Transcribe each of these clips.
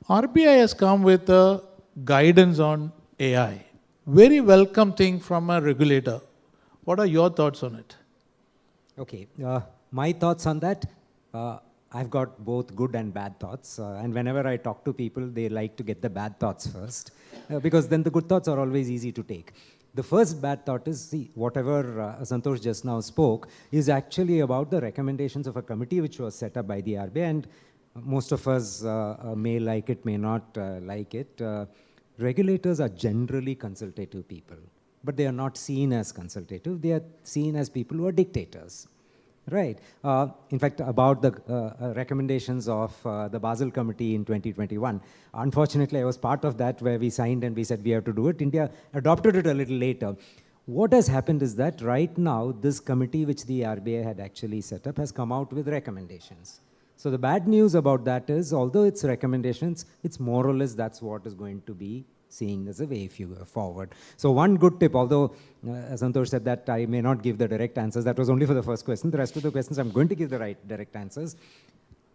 RBI has come with a guidance on AI. Very welcome thing from a regulator. What are your thoughts on it? Okay, my thoughts on that, I've got both good and bad thoughts. And whenever I talk to people, they like to get the bad thoughts first, because then the good thoughts are always easy to take. The first bad thought is, see, whatever Santhosh just now spoke is actually about the recommendations of a committee which was set up by the RBI, and most of us may like it, may not like it. Regulators are generally consultative people, but they are not seen as consultative. They are seen as people who are dictators. Right. In fact, about the recommendations of the Basel Committee in 2021, unfortunately, I was part of that where we signed and we said we have to do it. India adopted it a little later. What has happened is that right now, this committee, which the RBI had actually set up, has come out with recommendations. So the bad news about that is, although it's recommendations, it's more or less that's what is going to be seeing as a way forward. So one good tip, although Santhosh said that I may not give the direct answers, that was only for the first question. The rest of the questions I'm going to give the right direct answers.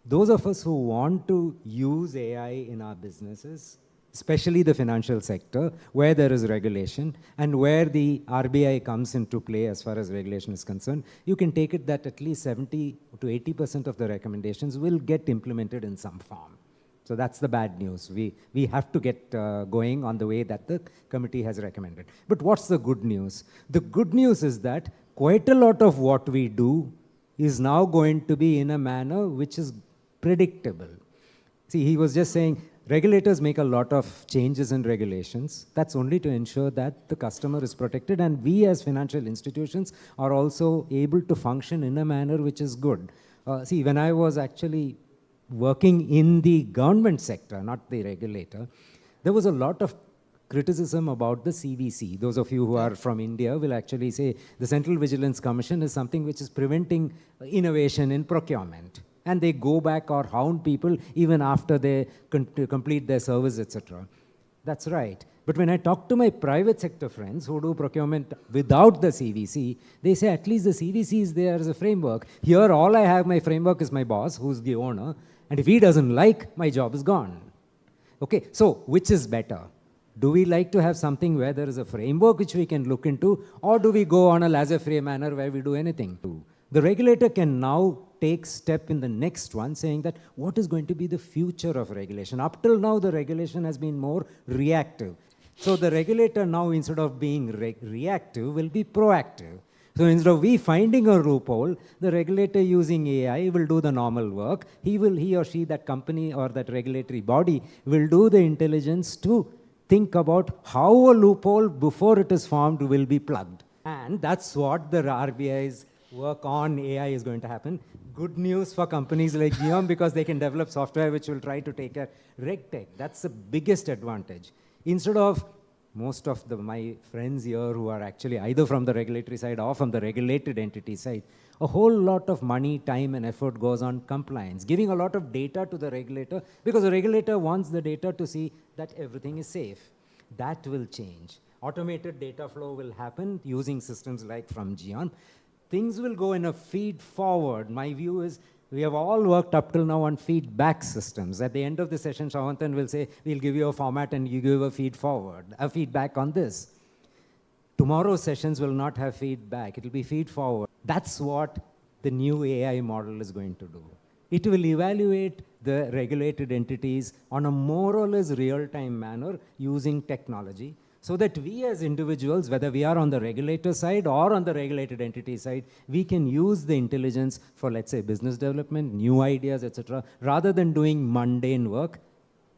Those of us who want to use AI in our businesses, especially the financial sector, where there is regulation and where the RBI comes into play as far as regulation is concerned, you can take it that at least 70 to 80% of the recommendations will get implemented in some form. So that's the bad news. We have to get going on the way that the committee has recommended. But what's the good news? The good news is that quite a lot of what we do is now going to be in a manner which is predictable. See, he was just saying regulators make a lot of changes in regulations. That's only to ensure that the customer is protected, and we as financial institutions are also able to function in a manner which is good. See, when I was actually working in the government sector, not the regulator, there was a lot of criticism about the CVC. Those of you who are from India will actually say the Central Vigilance Commission is something which is preventing innovation in procurement. And they go back or hound people even after they complete their service, etc. That's right. But when I talk to my private sector friends who do procurement without the CVC, they say at least the CVC is there as a framework. Here, all I have, my framework is my boss, who's the owner. And if he doesn't like, my job is gone. Okay, so which is better? Do we like to have something where there is a framework which we can look into, or do we go on a laissez-faire manner where we do anything? The regulator can now take step in the next one, saying that what is going to be the future of regulation? Up till now, the regulation has been more reactive. So the regulator now, instead of being reactive, will be proactive. So instead of we finding a loophole, the regulator using AI will do the normal work. He or she, that company or that regulatory body, will do the intelligence to think about how a loophole before it is formed will be plugged. And that's what the RBI's work on AI is going to happen. Good news for companies like Gieom, because they can develop software which will try to take care. Regtech, that's the biggest advantage. Instead of most of my friends here who are actually either from the regulatory side or from the regulated entity side, a whole lot of money, time, and effort goes on compliance, giving a lot of data to the regulator, because the regulator wants the data to see that everything is safe. That will change. Automated data flow will happen using systems like from Gieom. Things will go in a feed forward. My view is we have all worked up till now on feedback systems. At the end of the session, Shawantan will say, we'll give you a format and you give a feed forward, a feedback on this. Tomorrow's sessions will not have feedback. It will be feed forward. That's what the new AI model is going to do. It will evaluate the regulated entities on a more or less real-time manner using technology, so that we as individuals, whether we are on the regulator side or on the regulated entity side, we can use the intelligence for, let's say, business development, new ideas, etc., rather than doing mundane work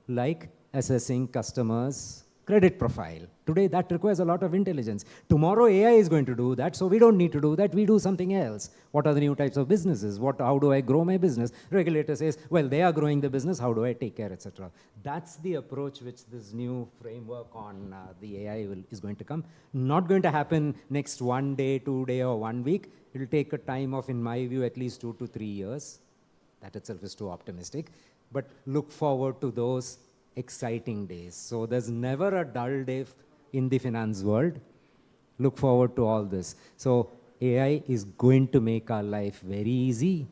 like assessing customers' credit profile. Today, that requires a lot of intelligence. Tomorrow, AI is going to do that, so we don't need to do that. We do something else. What are the new types of businesses? How do I grow my business? Regulator says, well, they are growing the business. How do I take care, etc.? That's the approach which this new framework on the AI is going to come. Not going to happen next 1 day, 2 day, or 1 week. It will take a time of, in my view, at least 2 to 3 years. That itself is too optimistic. But look forward to those exciting days. So there's never a dull day in the finance world. Look forward to all this. So AI is going to make our life very easy.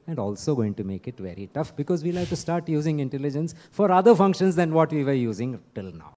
and also going to make it very tough because we'll have to start using intelligence for other functions than what we were using till now.